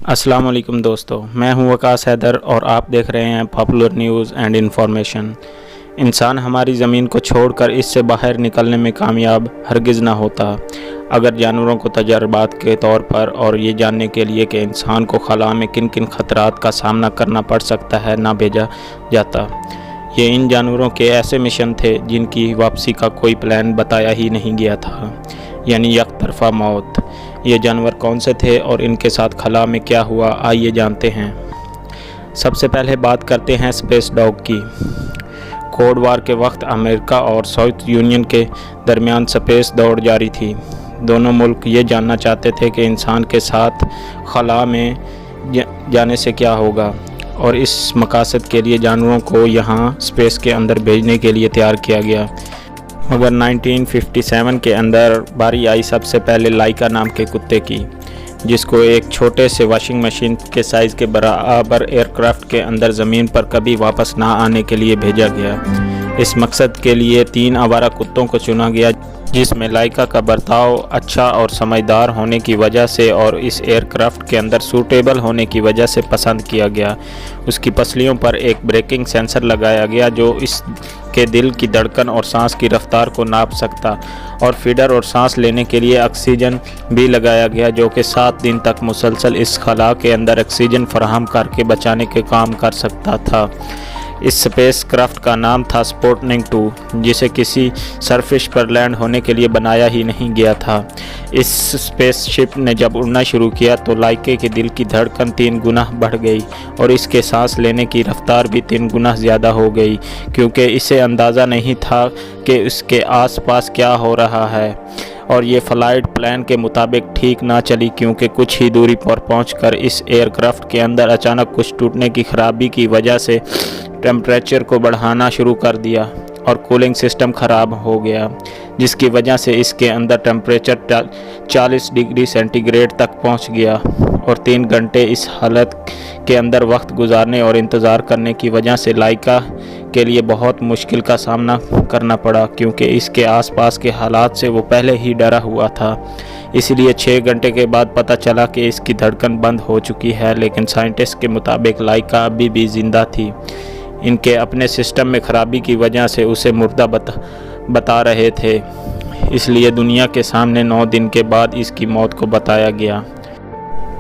अस्सलाम वालेकुम दोस्तों, मैं हूं वकास हैदर और आप देख रहे हैं पॉपुलर न्यूज़ एंड इन्फॉर्मेशन। इंसान हमारी ज़मीन को छोड़कर इससे बाहर निकलने में कामयाब हरगिज़ ना होता अगर जानवरों को तजर्बात के तौर पर और ये जानने के लिए कि इंसान को खला में किन किन ख़तरात का सामना करना पड़ सकता है ना भेजा जाता। ये इन जानवरों के ऐसे मिशन थे जिनकी वापसी का कोई प्लान बताया ही नहीं गया था, यानी एक तरफा मौत। ये जानवर कौन से थे और इनके साथ खला में क्या हुआ, आइए जानते हैं। सबसे पहले बात करते हैं स्पेस डॉग की। कोल्ड वार के वक्त अमेरिका और साउथ यूनियन के दरमियान स्पेस दौड़ जारी थी। दोनों मुल्क ये जानना चाहते थे कि इंसान के साथ खला में जाने से क्या होगा, और इस मकसद के लिए जानवरों को यहाँ स्पेस के अंदर भेजने के लिए तैयार किया गया। मगर 1957 के अंदर बारी आई सबसे पहले लाइका नाम के कुत्ते की, जिसको एक छोटे से वॉशिंग मशीन के साइज़ के बराबर एयरक्राफ्ट के अंदर ज़मीन पर कभी वापस ना आने के लिए भेजा गया। इस मकसद के लिए 3 आवारा कुत्तों को चुना गया, जिसमें लाइका का बर्ताव अच्छा और समझदार होने की वजह से और इस एयरक्राफ्ट के अंदर सूटेबल होने की वजह से पसंद किया गया। उसकी पसलियों पर एक ब्रेकिंग सेंसर लगाया गया जो इसके दिल की धड़कन और सांस की रफ्तार को नाप सकता, और फीडर और सांस लेने के लिए ऑक्सीजन भी लगाया गया जो कि 7 दिन तक मुसलसल इस खला के अंदर ऑक्सीजन फराहम करके बचाने के काम कर सकता था। इस स्पेस क्राफ्ट का नाम था स्पुतनिक 2, जिसे किसी सरफिश पर लैंड होने के लिए बनाया ही नहीं गया था। इस स्पेसशिप ने जब उड़ना शुरू किया तो लाइके के दिल की धड़कन 3 गुना बढ़ गई और इसके सांस लेने की रफ्तार भी 3 गुना ज़्यादा हो गई, क्योंकि इसे अंदाज़ा नहीं था कि उसके आसपास क्या हो रहा है। और ये फ़्लाइट प्लान के मुताबिक ठीक ना चली, क्योंकि कुछ ही दूरी पर पहुंचकर इस एयरक्राफ्ट के अंदर अचानक कुछ टूटने की खराबी की वजह से टेम्परेचर को बढ़ाना शुरू कर दिया और कूलिंग सिस्टम ख़राब हो गया, जिसकी वजह से इसके अंदर टेम्परेचर 40 डिग्री सेंटीग्रेड तक पहुंच गया। और 3 घंटे इस हालत के अंदर वक्त गुजारने और इंतज़ार करने की वजह से लाइका के लिए बहुत मुश्किल का सामना करना पड़ा, क्योंकि इसके आसपास के हालात से वो पहले ही डरा हुआ था। इसलिए 6 घंटे के बाद पता चला कि इसकी धड़कन बंद हो चुकी है, लेकिन साइंटिस्ट के मुताबिक लाइका अभी भी ज़िंदा थी। इनके अपने सिस्टम में ख़राबी की वजह से उसे मुर्दा बता रहे थे, इसलिए दुनिया के सामने 9 दिन के बाद इसकी मौत को बताया गया।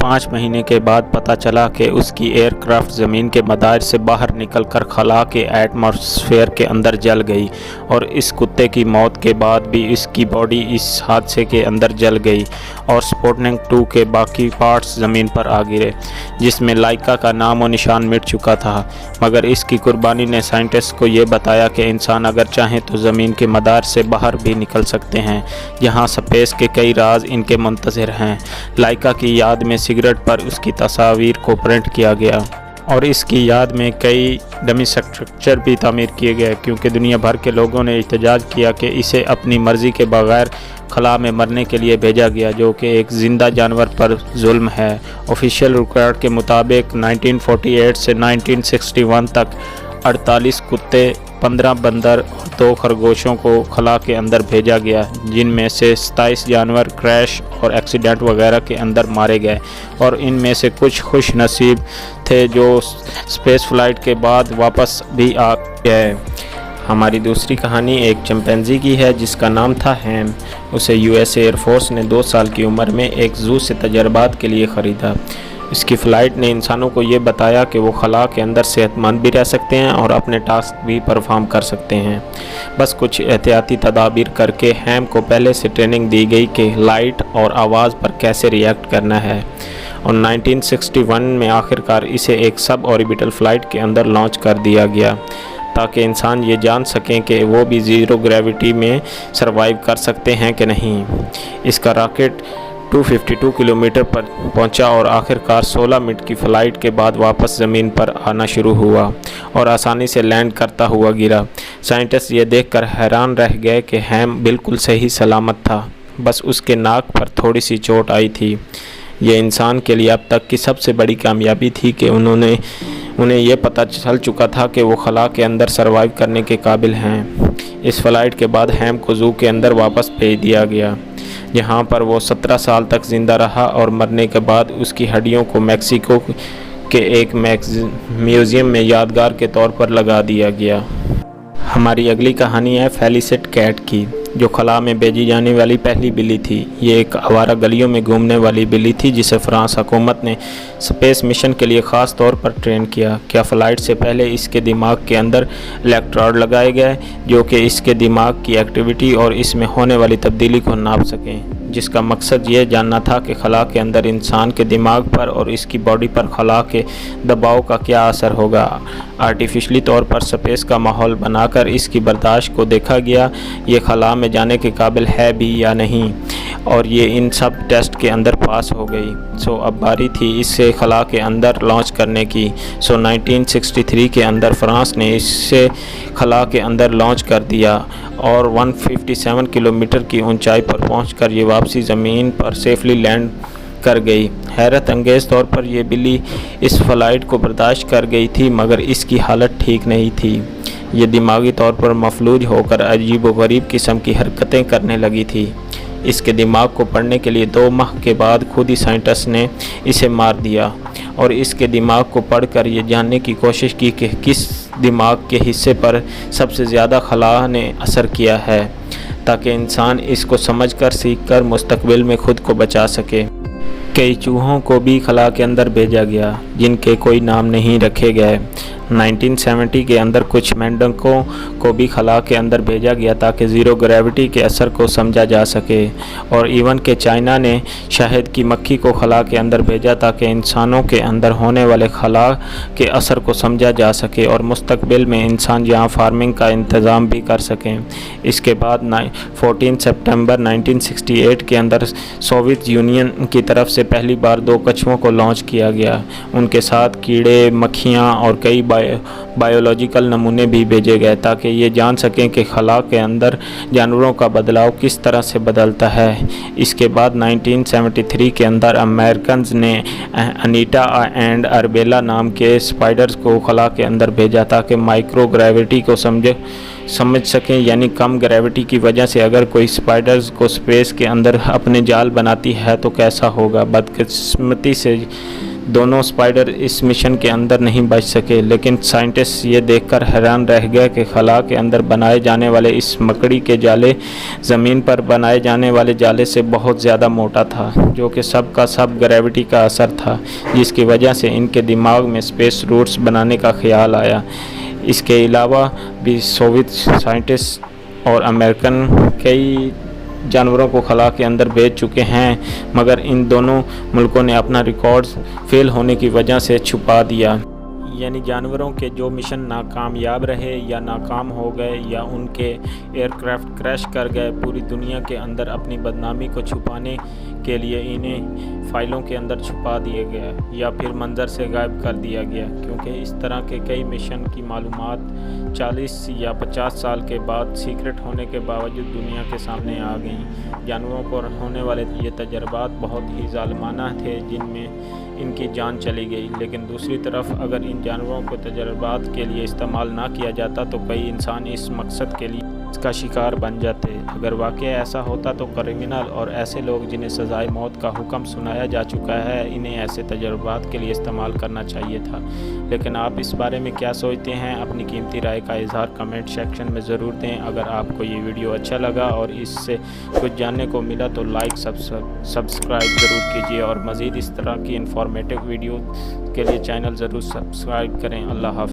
5 महीने के बाद पता चला कि उसकी एयरक्राफ्ट ज़मीन के मदार से बाहर निकलकर खला के एटमॉस्फेयर के अंदर जल गई, और इस कुत्ते की मौत के बाद भी इसकी बॉडी इस हादसे के अंदर जल गई और स्पुतनिक 2 के बाकी पार्ट्स ज़मीन पर आ गिरे, जिसमें लाइका का नाम और निशान मिट चुका था। मगर इसकी कुर्बानी ने साइंटिस्ट को ये बताया कि इंसान अगर चाहें तो ज़मीन के मदार से बाहर भी निकल सकते हैं, जहाँ स्पेस के कई राज इनके मुंतज़िर हैं। लाइका की याद में सिगरेट पर उसकी तस्वीर को प्रिंट किया गया और इसकी याद में कई डमी स्ट्रक्चर भी तामीर किए गए, क्योंकि दुनिया भर के लोगों ने एहतजाज किया कि इसे अपनी मर्ज़ी के बगैर खला में मरने के लिए भेजा गया, जो कि एक ज़िंदा जानवर पर जुल्म है। ऑफिशियल रिकॉर्ड के मुताबिक 1948 से 1961 तक 48 कुत्ते, 15 बंदर और 2 खरगोशों को खला के अंदर भेजा गया, जिनमें से 27 जानवर क्रैश और एक्सीडेंट वगैरह के अंदर मारे गए, और इनमें से कुछ खुश नसीब थे जो स्पेस फ्लाइट के बाद वापस भी आ गए। हमारी दूसरी कहानी एक चिंपैंजी की है जिसका नाम था हैम। उसे US एयरफोर्स ने 2 साल की उम्र में एक ज़ू से तजर्बात के लिए ख़रीदा। इसकी फ़्लाइट ने इंसानों को ये बताया कि वो खला के अंदर सेहतमंद भी रह सकते हैं और अपने टास्क भी परफॉर्म कर सकते हैं। बस कुछ एहतियाती तदाबीर करके हैम को पहले से ट्रेनिंग दी गई कि लाइट और आवाज़ पर कैसे रिएक्ट करना है, और 1961 में आखिरकार इसे एक सब ऑर्बिटल फ़्लाइट के अंदर लॉन्च कर दिया गया, ताकि इंसान ये जान सकें कि वो भी ज़ीरो ग्रेविटी में सरवाइव कर सकते हैं कि नहीं। इसका रॉकेट 252 किलोमीटर पर पहुंचा और आखिरकार 16 मिनट की फ़्लाइट के बाद वापस ज़मीन पर आना शुरू हुआ और आसानी से लैंड करता हुआ गिरा। साइंटिस्ट ये देखकर हैरान रह गए कि हैम बिल्कुल सही सलामत था, बस उसके नाक पर थोड़ी सी चोट आई थी। ये इंसान के लिए अब तक की सबसे बड़ी कामयाबी थी कि उन्हें ये पता चल चुका था कि वो खला के अंदर सरवाइव करने के काबिल हैं। इस फ़्लाइट के बाद हैम को ज़ू के अंदर वापस भेज दिया गया, जहां पर वो 17 साल तक ज़िंदा रहा और मरने के बाद उसकी हड्डियों को मैक्सिको के एक म्यूज़ियम में यादगार के तौर पर लगा दिया गया। हमारी अगली कहानी है फेलिसिट कैट की, जो खला में भेजी जाने वाली पहली बिल्ली थी। ये एक आवारा गलियों में घूमने वाली बिल्ली थी जिसे फ्रांस हुकूमत ने स्पेस मिशन के लिए ख़ास तौर पर ट्रेन किया। क्या फ़्लाइट से पहले इसके दिमाग के अंदर इलेक्ट्रोड लगाए गए जो कि इसके दिमाग की एक्टिविटी और इसमें होने वाली तब्दीली को नाप सकें, जिसका मकसद ये जानना था कि खला के अंदर इंसान के दिमाग पर और इसकी बॉडी पर खला के दबाव का क्या असर होगा। आर्टिफिशली तौर पर स्पेस का माहौल बनाकर इसकी बर्दाश्त को देखा गया, ये खला में जाने के काबिल है भी या नहीं, और ये इन सब टेस्ट के अंदर पास हो गई। अब बारी थी इसे खला के अंदर लॉन्च करने की। 1963 के अंदर फ्रांस ने इसे खला के अंदर लॉन्च कर दिया और 157 किलोमीटर की ऊंचाई पर पहुंचकर ये वापसी ज़मीन पर सेफली लैंड कर गई। हैरत अंगेज़ तौर पर यह बिल्ली इस फ़्लाइट को बर्दाश्त कर गई थी, मगर इसकी हालत ठीक नहीं थी। ये दिमागी तौर पर मफलूज होकर अजीब व गरीब किस्म की हरकतें करने लगी थी। इसके दिमाग को पढ़ने के लिए 2 माह के बाद खुद ही साइंटिस्ट ने इसे मार दिया और इसके दिमाग को पढ़कर ये जानने की कोशिश की कि किस दिमाग के हिस्से पर सबसे ज़्यादा खला ने असर किया है, ताकि इंसान इसको समझकर सीखकर मुस्तकबिल में खुद को बचा सके। कई चूहों को भी खला के अंदर भेजा गया जिनके कोई नाम नहीं रखे गए। 1970 के अंदर कुछ मेंढकों को भी खला के अंदर भेजा गया ताकि ज़ीरो ग्रेविटी के असर को समझा जा सके, और इवन के चाइना ने शहद की मक्खी को खला के अंदर भेजा ताकि इंसानों के अंदर होने वाले खला के असर को समझा जा सके और मुस्तकबिल में इंसान यहाँ फार्मिंग का इंतज़ाम भी कर सकें। इसके बाद 14 सितंबर 1968 के अंदर सोवियत यूनियन की तरफ से पहली बार 2 कछुओं को लॉन्च किया गया। उनके साथ कीड़े, मक्खियाँ और कई बायोलॉजिकल नमूने भी भेजे गए ताकि ये जान सकें कि खला के अंदर जानवरों का बदलाव किस तरह से बदलता है। इसके बाद 1973 के अंदर अमेरिकन्स ने अनीटा एंड अरबेला नाम के स्पाइडर्स को खला के अंदर भेजा ताकि माइक्रो ग्रेविटी को समझ सकें, यानी कम ग्रेविटी की वजह से अगर कोई स्पाइडर्स को स्पेस के अंदर अपने जाल बनाती है तो कैसा होगा। बदकिस्मती से दोनों स्पाइडर इस मिशन के अंदर नहीं बच सके, लेकिन साइंटिस्ट ये देखकर हैरान रह गए कि खला के अंदर बनाए जाने वाले इस मकड़ी के जाले ज़मीन पर बनाए जाने वाले जाले से बहुत ज़्यादा मोटा था, जो कि सब का सब ग्रेविटी का असर था, जिसकी वजह से इनके दिमाग में स्पेस रूट्स बनाने का ख्याल आया। इसके अलावा भी सोवियत साइंटिस्ट और अमेरिकन कई जानवरों को खला के अंदर भेज चुके हैं, मगर इन दोनों मुल्कों ने अपना रिकॉर्ड्स फेल होने की वजह से छुपा दिया। यानी जानवरों के जो मिशन नाकामयाब रहे या नाकाम हो गए या उनके एयरक्राफ्ट क्रैश कर गए, पूरी दुनिया के अंदर अपनी बदनामी को छुपाने के लिए इन्हें फ़ाइलों के अंदर छुपा दिए गए या फिर मंजर से गायब कर दिया गया, क्योंकि इस तरह के कई मिशन की मालूमात 40 या 50 साल के बाद सीक्रेट होने के बावजूद दुनिया के सामने आ गई। जानवरों पर होने वाले ये तजर्बात बहुत ही ज़ालिमाना थे जिनमें इनकी जान चली गई, लेकिन दूसरी तरफ अगर इन जानवरों को तजर्बात के लिए इस्तेमाल ना किया जाता तो कई इंसान इस मकसद के लिए इसका शिकार बन जाते। अगर वाकई ऐसा होता तो क्रिमिनल और ऐसे लोग जिन्हें सज़ाए मौत का हुक्म सुनाया जा चुका है, इन्हें ऐसे तजर्बात के लिए इस्तेमाल करना चाहिए था। लेकिन आप इस बारे में क्या सोचते हैं? अपनी कीमती राय का इजहार कमेंट सेक्शन में ज़रूर दें। अगर आपको ये वीडियो अच्छा लगा और इससे कुछ जानने को मिला तो लाइक सब्सक्राइब ज़रूर कीजिए, और मज़ीद इस तरह की इंफॉर्मेटिव वीडियो के लिए चैनल ज़रूर सब्सक्राइब करें। अल्लाह हाफ़िज़।